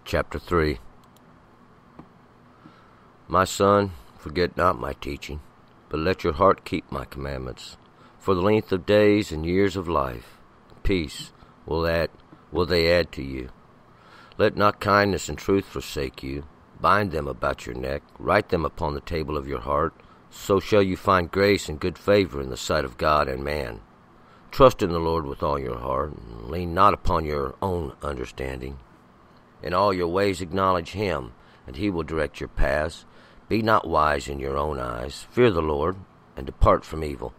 Chapter 3. My son, forget not my teaching, but let your heart keep my commandments. For the length of days and years of life, peace will they add to you. Let not kindness and truth forsake you. Bind them about your neck, write them upon the table of your heart. So shall you find grace and good favor in the sight of God and man. Trust in the Lord with all your heart, and lean not upon your own understanding. In all your ways acknowledge him, and he will direct your paths. Be not wise in your own eyes. Fear the Lord, and depart from evil.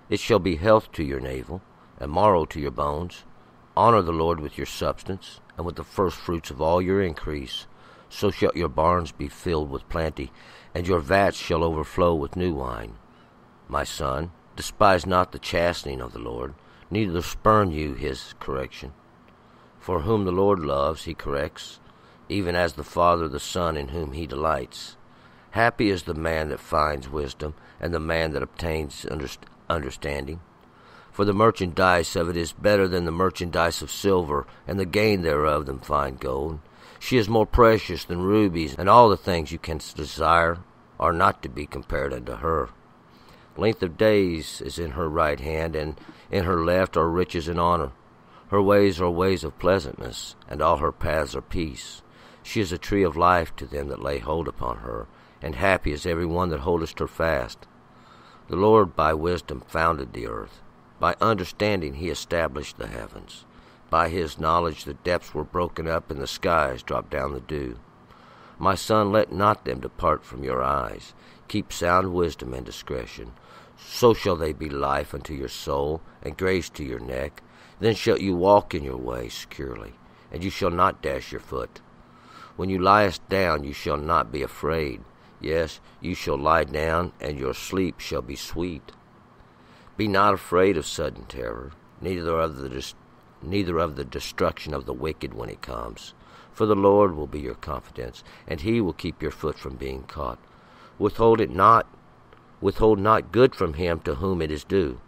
It shall be health to your navel, and marrow to your bones. Honor the Lord with your substance, and with the first fruits of all your increase. So shall your barns be filled with plenty, and your vats shall overflow with new wine. My son, despise not the chastening of the Lord, neither spurn you his correction. For whom the Lord loves, he corrects, even as the father the son in whom he delights. Happy is the man that finds wisdom, and the man that obtains understanding. For the merchandise of it is better than the merchandise of silver, and the gain thereof than fine gold. She is more precious than rubies, and all the things you can desire are not to be compared unto her. Length of days is in her right hand, and in her left are riches and honor. Her ways are ways of pleasantness, and all her paths are peace. She is a tree of life to them that lay hold upon her, and happy is every one that holdeth her fast. The Lord by wisdom founded the earth. By understanding he established the heavens. By his knowledge the depths were broken up, and the skies dropped down the dew. My son, let not them depart from your eyes. Keep sound wisdom and discretion. So shall they be life unto your soul, and grace to your neck. Then shall you walk in your way securely, and you shall not dash your foot. When you liest down, you shall not be afraid. Yes, you shall lie down, and your sleep shall be sweet. Be not afraid of sudden terror, neither of the destruction of the wicked when it comes. For the Lord will be your confidence, and he will keep your foot from being caught. Withhold not good from him to whom it is due,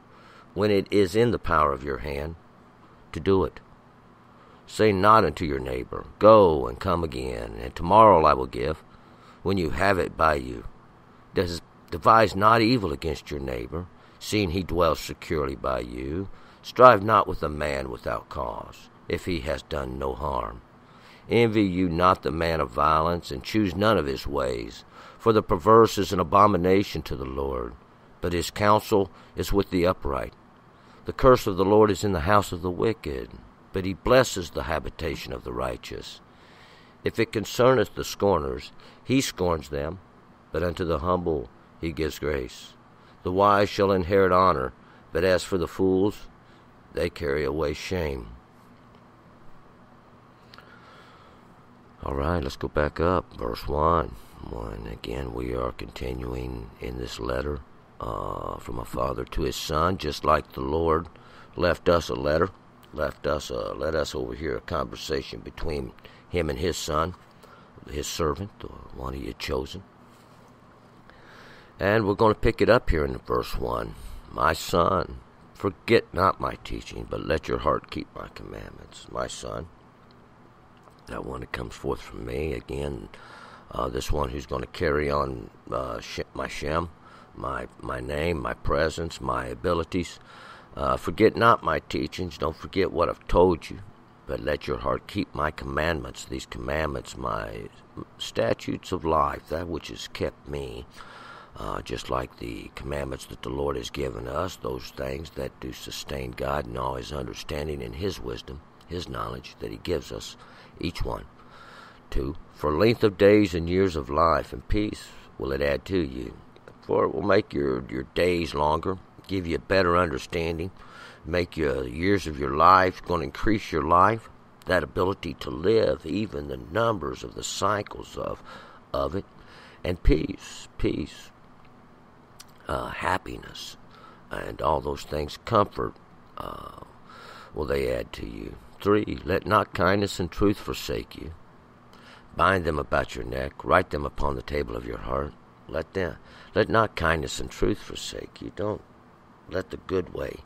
when it is in the power of your hand to do it. Say not unto your neighbor, Go and come again, and tomorrow I will give, when you have it by you. Devise not evil against your neighbor, seeing he dwells securely by you. Strive not with a man without cause, if he has done no harm. Envy you not the man of violence, and choose none of his ways. For the perverse is an abomination to the Lord, but his counsel is with the upright. The curse of the Lord is in the house of the wicked, but he blesses the habitation of the righteous. If it concerneth the scorners, he scorns them, but unto the humble he gives grace. The wise shall inherit honor, but as for the fools, they carry away shame. All right, let's go back up. Verse 1. Again, we are continuing in this letter from a father to his son, just like the Lord left us a letter, let us overhear a conversation between him and his son, his servant, the one he had chosen. And we're going to pick it up here in verse 1. My son, forget not my teaching, but let your heart keep my commandments. My son, that one that comes forth from me, again, this one who's going to carry on my Shem, my name, my presence, my abilities. Forget not my teachings. Don't forget what I've told you, but let your heart keep my commandments. These commandments, my statutes of life, that which has kept me, just like the commandments that the Lord has given us, those things that do sustain God and all his understanding and his wisdom, his knowledge that he gives us, each one. 2, for length of days and years of life and peace will it add to you. For it will make your days longer, give you a better understanding, make your years of your life, going to increase your life, that ability to live, even the numbers of the cycles of it, and peace, happiness, and all those things, comfort, will they add to you. 3, let not kindness and truth forsake you. Bind them about your neck, write them upon the table of your heart. Let not kindness and truth forsake you. Don't let the good way,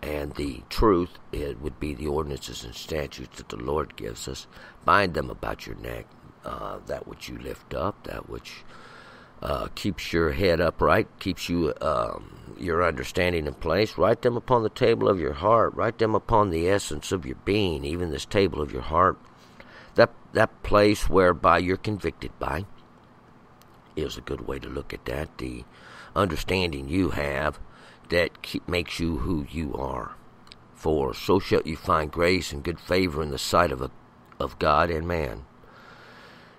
And the truth, it would be the ordinances and statutes that the Lord gives us. Bind them about your neck, that which you lift up, that which keeps your head upright, keeps you your understanding in place. Write them upon the table of your heart. Write them upon the essence of your being, even this table of your heart. That place whereby you're convicted by is a good way to look at that. The understanding you have that makes you who you are. For so shall you find grace and good favor in the sight of God and man.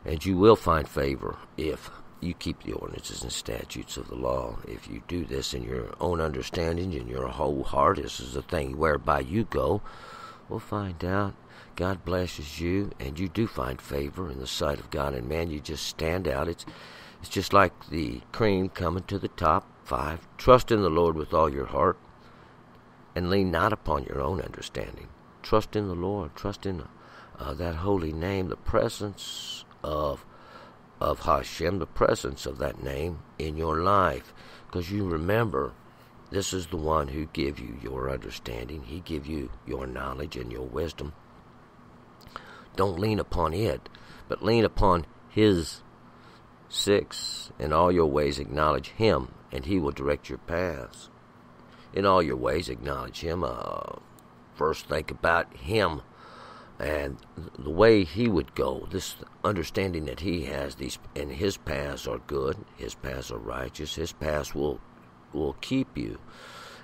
And you will find favor if you keep the ordinances and statutes of the law. If you do this in your own understanding, in your whole heart, this is the thing whereby you go, we'll find out. God blesses you, and you do find favor in the sight of God and man. You just stand out. It's just like the cream coming to the top. 5, trust in the Lord with all your heart, and lean not upon your own understanding. Trust in the Lord. Trust in that holy name, the presence of Hashem, the presence of that name in your life. Because you remember, this is the one who give you your understanding. He give you your knowledge and your wisdom. Don't lean upon it, but lean upon His. 6, in all your ways acknowledge Him, and He will direct your paths. In all your ways acknowledge Him. First think about Him and the way He would go. This understanding that He has, and His paths are good, His paths are righteous, His paths will keep you,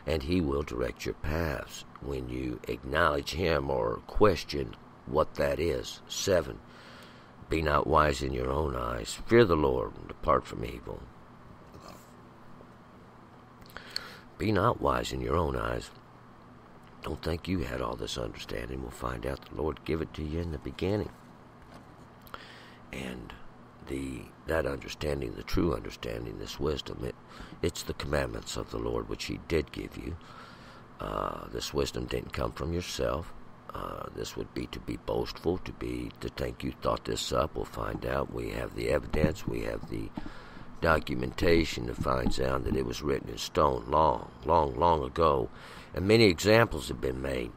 and He will direct your paths when you acknowledge Him or question what that is. 7, be not wise in your own eyes. Fear the Lord and depart from evil. Be not wise in your own eyes. Don't think you had all this understanding. We'll find out the Lord give it to you in the beginning. And that understanding, the true understanding, this wisdom, it's the commandments of the Lord which He did give you. This wisdom didn't come from yourself. This would be to be boastful, to think you thought this up. We'll find out. We have the evidence. We have the documentation that finds out that it was written in stone long ago. And many examples have been made.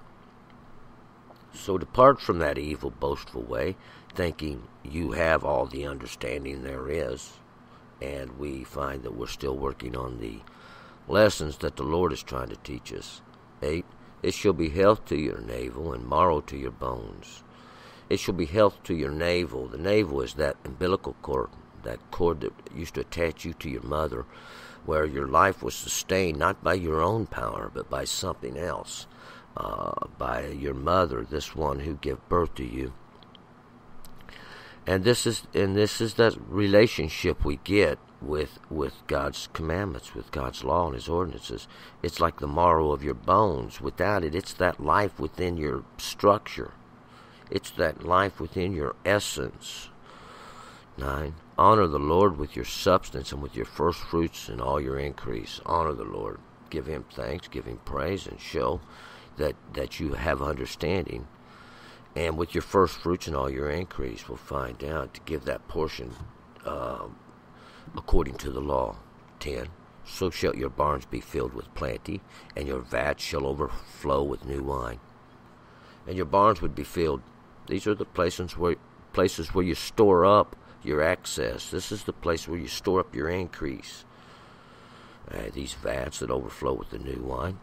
So depart from that evil, boastful way, thinking you have all the understanding there is. And we find that we're still working on the lessons that the Lord is trying to teach us. 8, it shall be health to your navel and marrow to your bones. It shall be health to your navel. The navel is that umbilical cord, that cord that used to attach you to your mother, where your life was sustained not by your own power, but by something else, by your mother, this one who gave birth to you. And this is that relationship we get with God's commandments, with God's law and His ordinances. It's like the marrow of your bones. Without it, it's that life within your structure. It's that life within your essence. 9, honor the Lord with your substance and with your first fruits and all your increase. Honor the Lord. Give Him thanks, give Him praise, and show that you have understanding. And with your first fruits and all your increase, we'll find out to give that portion according to the law. 10, so shall your barns be filled with plenty, and your vats shall overflow with new wine. And your barns would be filled. These are the places where you store up your access. This is the place where you store up your increase. These vats that overflow with the new wine.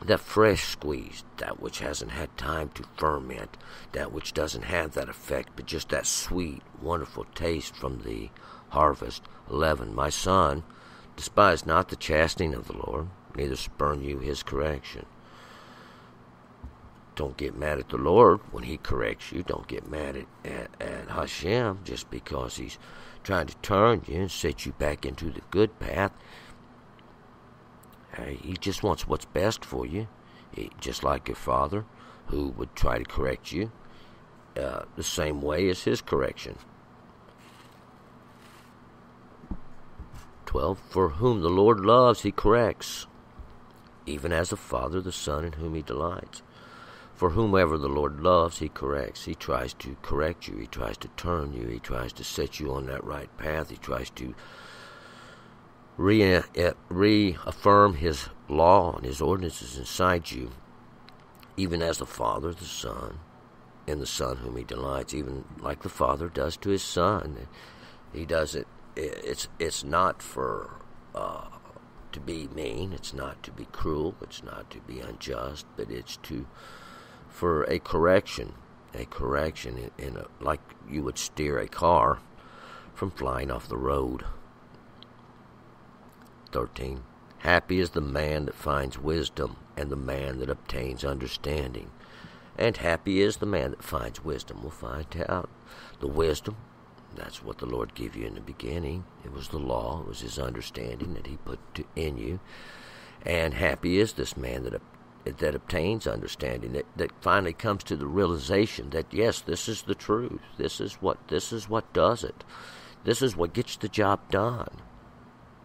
That fresh squeezed, that which hasn't had time to ferment, that which doesn't have that effect, but just that sweet, wonderful taste from the harvest. 11, my son, despise not the chastening of the Lord, neither spurn you His correction. Don't get mad at the Lord when He corrects you. Don't get mad at Hashem just because He's trying to turn you and set you back into the good path. He just wants what's best for you, just like your father, who would try to correct you the same way as his correction. 12, for whom the Lord loves, He corrects, even as a father the son in whom He delights. For whomever the Lord loves, He corrects. He tries to correct you. He tries to turn you. He tries to set you on that right path. He tries to reaffirm His law and his ordinances inside you, even as the Father, the Son, and the Son whom he delights, even like the Father does to his Son. He does it. It's not for to be mean. It's not to be cruel. It's not to be unjust. But it's for a correction. A correction like you would steer a car from flying off the road. 13. Happy is the man that finds wisdom, and the man that obtains understanding. And happy is the man that finds wisdom. We'll find out the wisdom. That's what the Lord gave you in the beginning. It was the law. It was his understanding that he put in you. And happy is this man that obtains understanding, that finally comes to the realization that, yes, this is the truth. This is what does it. This is what gets the job done.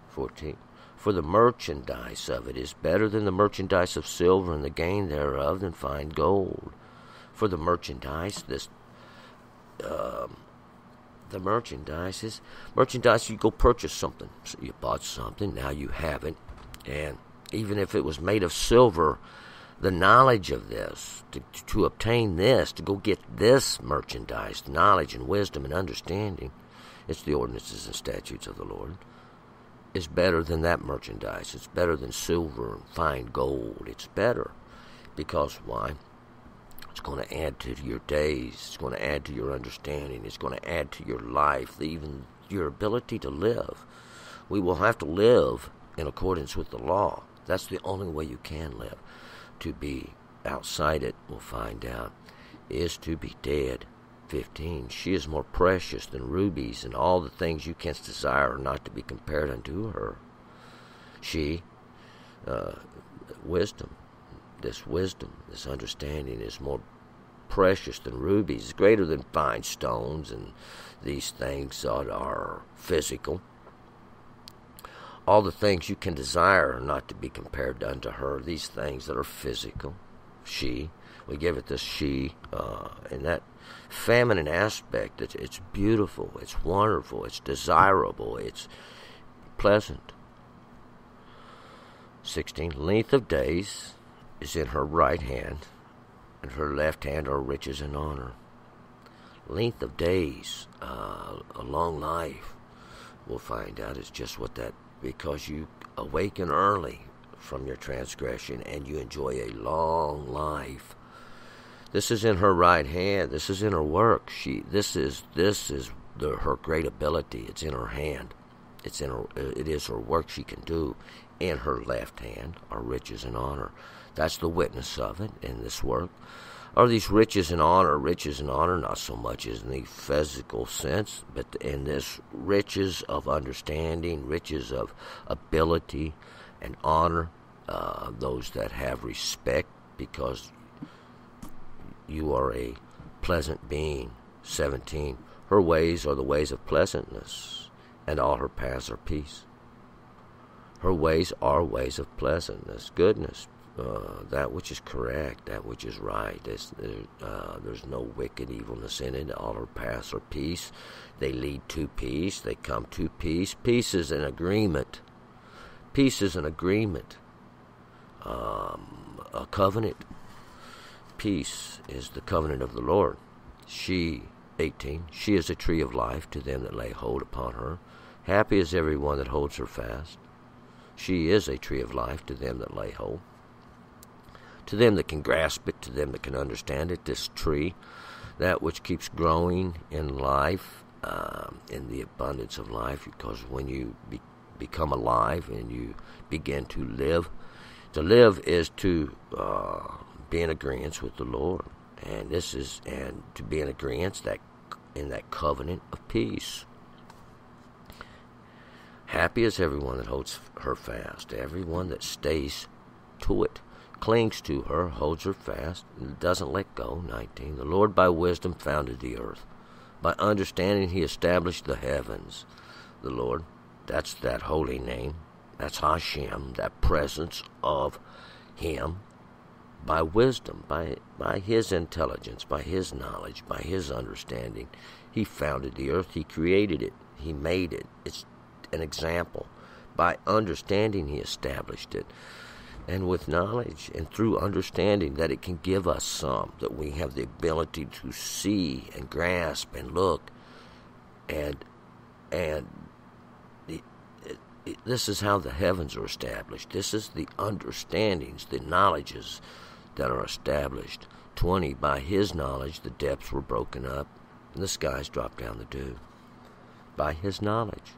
14. For the merchandise of it is better than the merchandise of silver, and the gain thereof than fine gold. For the merchandise, the merchandise, you go purchase something. So you bought something, now you have it. And even if it was made of silver, the knowledge of this, to obtain this, to go get this merchandise, knowledge and wisdom and understanding, it's the ordinances and statutes of the Lord, is better than that merchandise. It's better than silver and fine gold. It's better. Because why? It's going to add to your days. It's going to add to your understanding. It's going to add to your life, even your ability to live. We will have to live in accordance with the law. That's the only way you can live. To be outside it, we'll find out, is to be dead. 15. She is more precious than rubies, and all the things you canst desire are not to be compared unto her. She, wisdom, this understanding is more precious than rubies, greater than fine stones, and these things are physical. All the things you can desire are not to be compared unto her, these things that are physical. We give it this she, and that feminine aspect, it's beautiful, it's wonderful, it's desirable, it's pleasant. 16. Length of days is in her right hand, and her left hand are riches and honor. Length of days, a long life, we'll find out is just what that, because you awaken early from your transgression and you enjoy a long life. This is in her right hand. This is in her work. This is her great ability. It's in her hand. It is her work she can do. In her left hand are riches and honor. That's the witness of it in this work. Are these riches and honor not so much as in the physical sense, but in this riches of understanding, riches of ability and honor, those that have respect because you are a pleasant being. 17. Her ways are the ways of pleasantness, and all her paths are peace. Her ways are ways of pleasantness, goodness, that which is correct, that which is right. There's no wicked evilness in it. All her paths are peace. They lead to peace. They come to peace. Peace is an agreement. Peace is an agreement. A covenant. Peace is the covenant of the Lord. 18. She is a tree of life to them that lay hold upon her. Happy is every one that holds her fast. She is a tree of life to them that lay hold. To them that can grasp it, to them that can understand it, this tree, that which keeps growing in life, in the abundance of life, because when you become alive and you begin to live is to be in agreement with the Lord, and to be in agreement in that covenant of peace. Happy is everyone that holds her fast, everyone that stays to it, clings to her, holds her fast, and doesn't let go. 19. The Lord by wisdom founded the earth. By understanding he established the heavens. The Lord, that's that holy name. That's Hashem, that presence of him. By wisdom, by his intelligence, by his knowledge, by his understanding, he founded the earth. He created it. He made it. It's an example. By understanding, he established it. and with knowledge and through understanding, that it can give us some, that we have the ability to see and grasp and look, and this is how the heavens are established. This is the understandings, the knowledges that are established. 20, by his knowledge the depths were broken up, and the skies dropped down the dew. By his knowledge.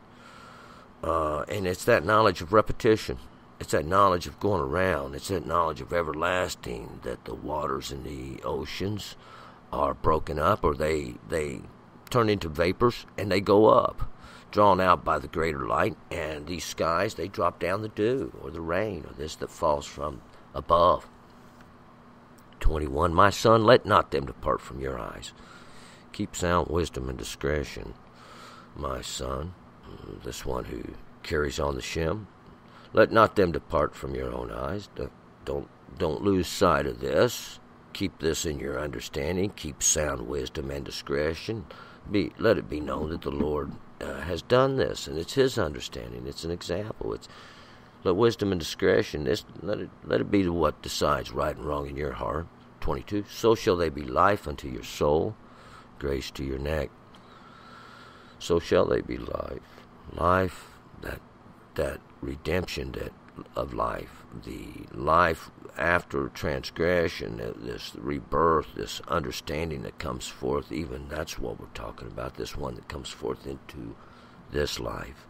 And it's that knowledge of repetition. It's that knowledge of going around. It's that knowledge of everlasting, that the waters in the oceans are broken up, or they turn into vapors, and they go up, drawn out by the greater light, and these skies, they drop down the dew, or the rain, or this that falls from above. 21, my son, let not them depart from your eyes. Keep sound wisdom and discretion, my son, this one who carries on the shem. Let not them depart from your own eyes. Don't lose sight of this. Keep this in your understanding. Keep sound wisdom and discretion. Let it be known that the Lord has done this, and it's his understanding. It's an example. Let wisdom and discretion, let it be what decides right and wrong in your heart. 22, so shall they be life unto your soul, grace to your neck. So shall they be life, that redemption of life, the life after transgression, this rebirth, this understanding that comes forth. Even that's what we're talking about. This one that comes forth into this life.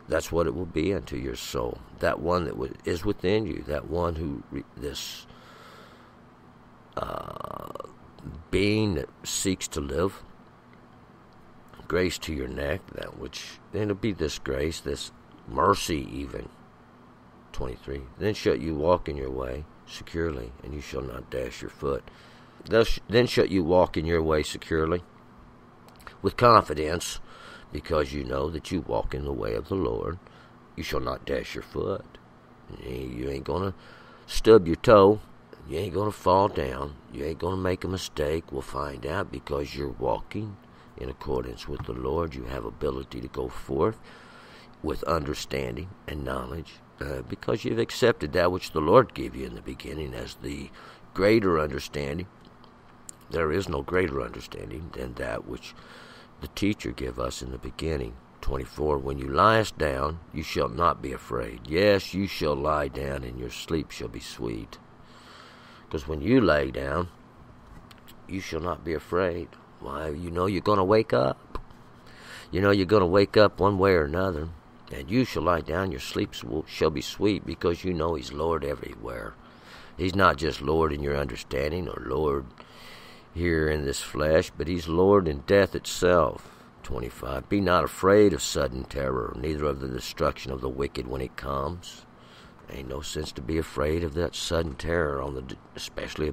That's what it will be unto your soul. That one that is within you. That one who this being that seeks to live. Grace to your neck, that which, then it'll be this grace, this mercy even. 23, then shall you walk in your way securely, and you shall not dash your foot. Then shall you walk in your way securely, with confidence, because you know that you walk in the way of the Lord. You shall not dash your foot. You ain't going to stub your toe. You ain't going to fall down. You ain't going to make a mistake. We'll find out, because you're walking in accordance with the Lord. You have ability to go forth with understanding and knowledge, because you've accepted that which the Lord gave you in the beginning as the greater understanding. There is no greater understanding than that which the teacher gave us in the beginning. 24, when you liest down, you shall not be afraid. Yes, you shall lie down, and your sleep shall be sweet. Because when you lay down, you shall not be afraid. Why, you know you're going to wake up. You know you're going to wake up one way or another. And you shall lie down, your sleep shall be sweet, because you know he's Lord everywhere. He's not just Lord in your understanding or Lord here in this flesh, but he's Lord in death itself. 25, be not afraid of sudden terror, neither of the destruction of the wicked when it comes. Ain't no sense to be afraid of that sudden terror, especially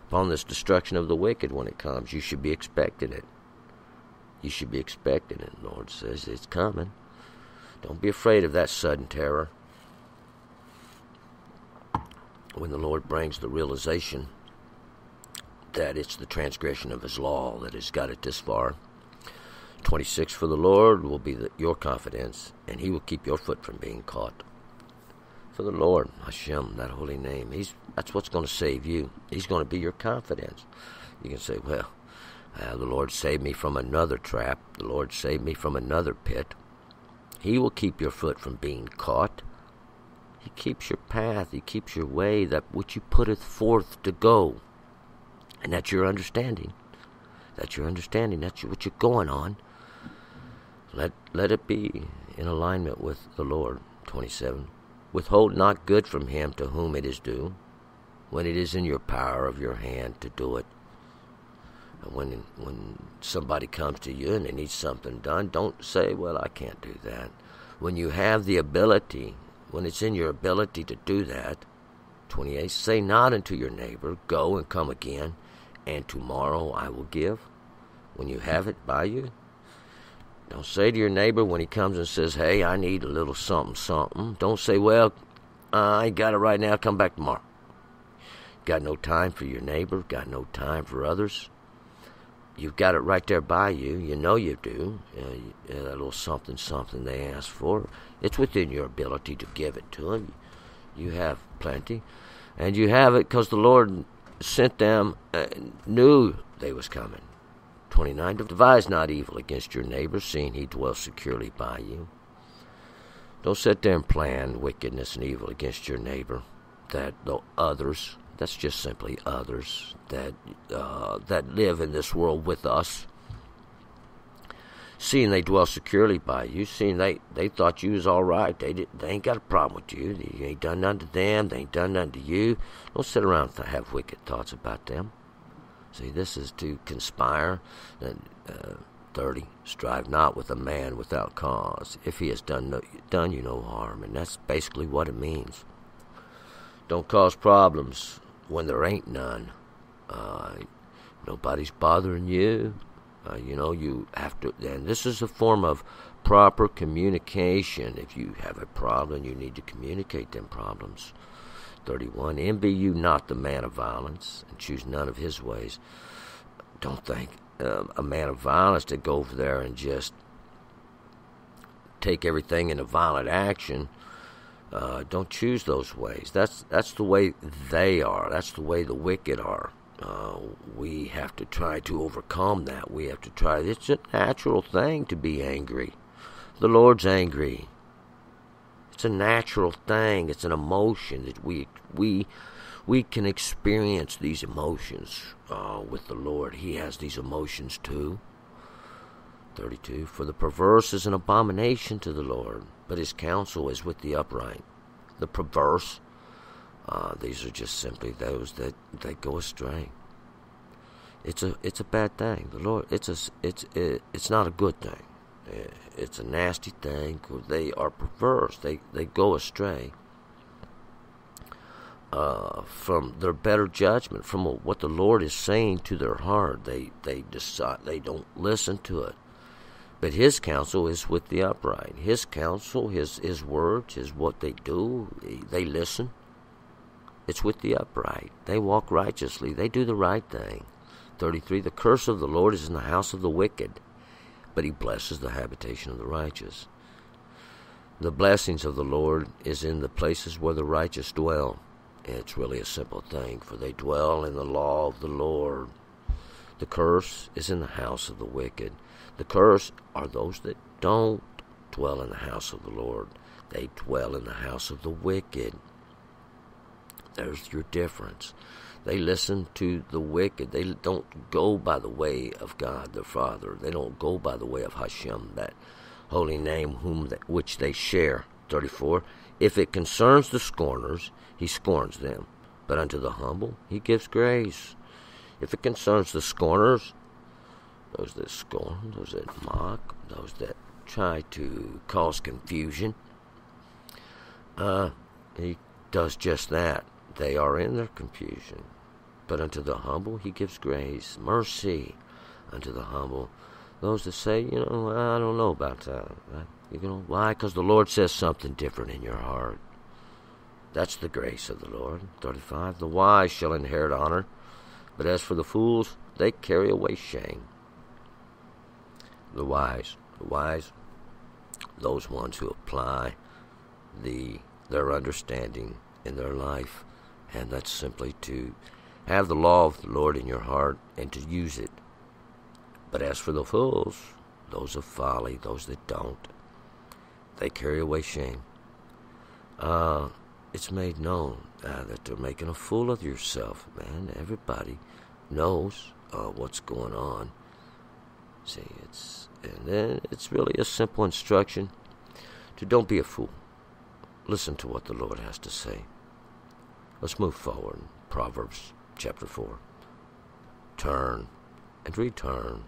upon this destruction of the wicked when it comes. You should be expecting it. You should be expecting it. The Lord says it's coming. Don't be afraid of that sudden terror. When the Lord brings the realization that it's the transgression of his law that has got it this far. 26, for the Lord will be your confidence, and he will keep your foot from being caught. For the Lord, Hashem, that holy name, that's what's going to save you. He's going to be your confidence. You can say, well, the Lord saved me from another trap. The Lord saved me from another pit. He will keep your foot from being caught. He keeps your path. He keeps your way, that which you putteth forth to go. And that's your understanding. That's your understanding. That's what you're going on. Let it be in alignment with the Lord. 27. Withhold not good from him to whom it is due, when it is in your power of your hand to do it. And when somebody comes to you and they need something done, don't say, well, I can't do that. When you have the ability, when it's in your ability to do that, 28, say not unto your neighbor, go and come again, and tomorrow I will give. When you have it by you, don't say to your neighbor when he comes and says, hey, I need a little something, something. Don't say, well, I ain't got it right now, come back tomorrow. Got no time for your neighbor, got no time for others. you've got it right there by you. You know you do. That little something they ask for. It's within your ability to give it to them. You have plenty. And you have it because the Lord sent them, knew they was coming. 29, devise not evil against your neighbor, seeing he dwells securely by you. Don't sit there and plan wickedness and evil against your neighbor. That the others, that's just simply others that live in this world with us. Seeing they dwell securely by you, seeing they thought you was all right. They ain't got a problem with you. You ain't done nothing to them. They ain't done nothing to you. Don't sit around and have wicked thoughts about them. See, this is to conspire. And 30, strive not with a man without cause, if he has done you no harm. And that's basically what it means. Don't cause problems when there ain't none. Nobody's bothering you. You have to, and this is a form of proper communication. If you have a problem, you need to communicate them problems. 31, envy you not the man of violence, and choose none of his ways. Don't think a man of violence to go over there and just take everything into violent action. Don't choose those ways. That's the way they are. That's the way the wicked are. We have to try to overcome that. We have to try. It's a natural thing to be angry. The Lord's angry. It's a natural thing. It's an emotion that we can experience these emotions with the Lord. He has these emotions too. 32, for the perverse is an abomination to the Lord, but his counsel is with the upright. The perverse, these are just simply those that go astray. It's a bad thing. The Lord, it's not a good thing. It's a nasty thing. They are perverse. They go astray from their better judgment, from what the Lord is saying to their heart. They decide, they don't listen to it. But his counsel is with the upright. His counsel, his words, is what they do. They listen. It's with the upright. They walk righteously. They do the right thing. 33, the curse of the Lord is in the house of the wicked, but he blesses the habitation of the righteous. The blessings of the Lord is in the places where the righteous dwell. It's really a simple thing, for they dwell in the law of the Lord. The curse is in the house of the wicked. The curse are those that don't dwell in the house of the Lord. They dwell in the house of the wicked. There's your difference. They listen to the wicked. They don't go by the way of God the Father. They don't go by the way of Hashem, that holy name which they share. 34, if it concerns the scorners, he scorns them, but unto the humble he gives grace. If it concerns the scorners, those that scorn, those that mock, those that try to cause confusion, he does just that. They are in their confusion. But unto the humble he gives grace, mercy unto the humble. Those that say, I don't know about that. Why? Because the Lord says something different in your heart. That's the grace of the Lord. 35, the wise shall inherit honor, but as for the fools, they carry away shame. The wise, those ones who apply their understanding in their life, and that's simply to have the law of the Lord in your heart and to use it. But as for the fools, those of folly, those that don't, they carry away shame. It's made known that they're making a fool of yourself, man. Everybody knows what's going on. See, it's really a simple instruction to don't be a fool. Listen to what the Lord has to say. Let's move forward. Proverbs chapter 4. Turn and return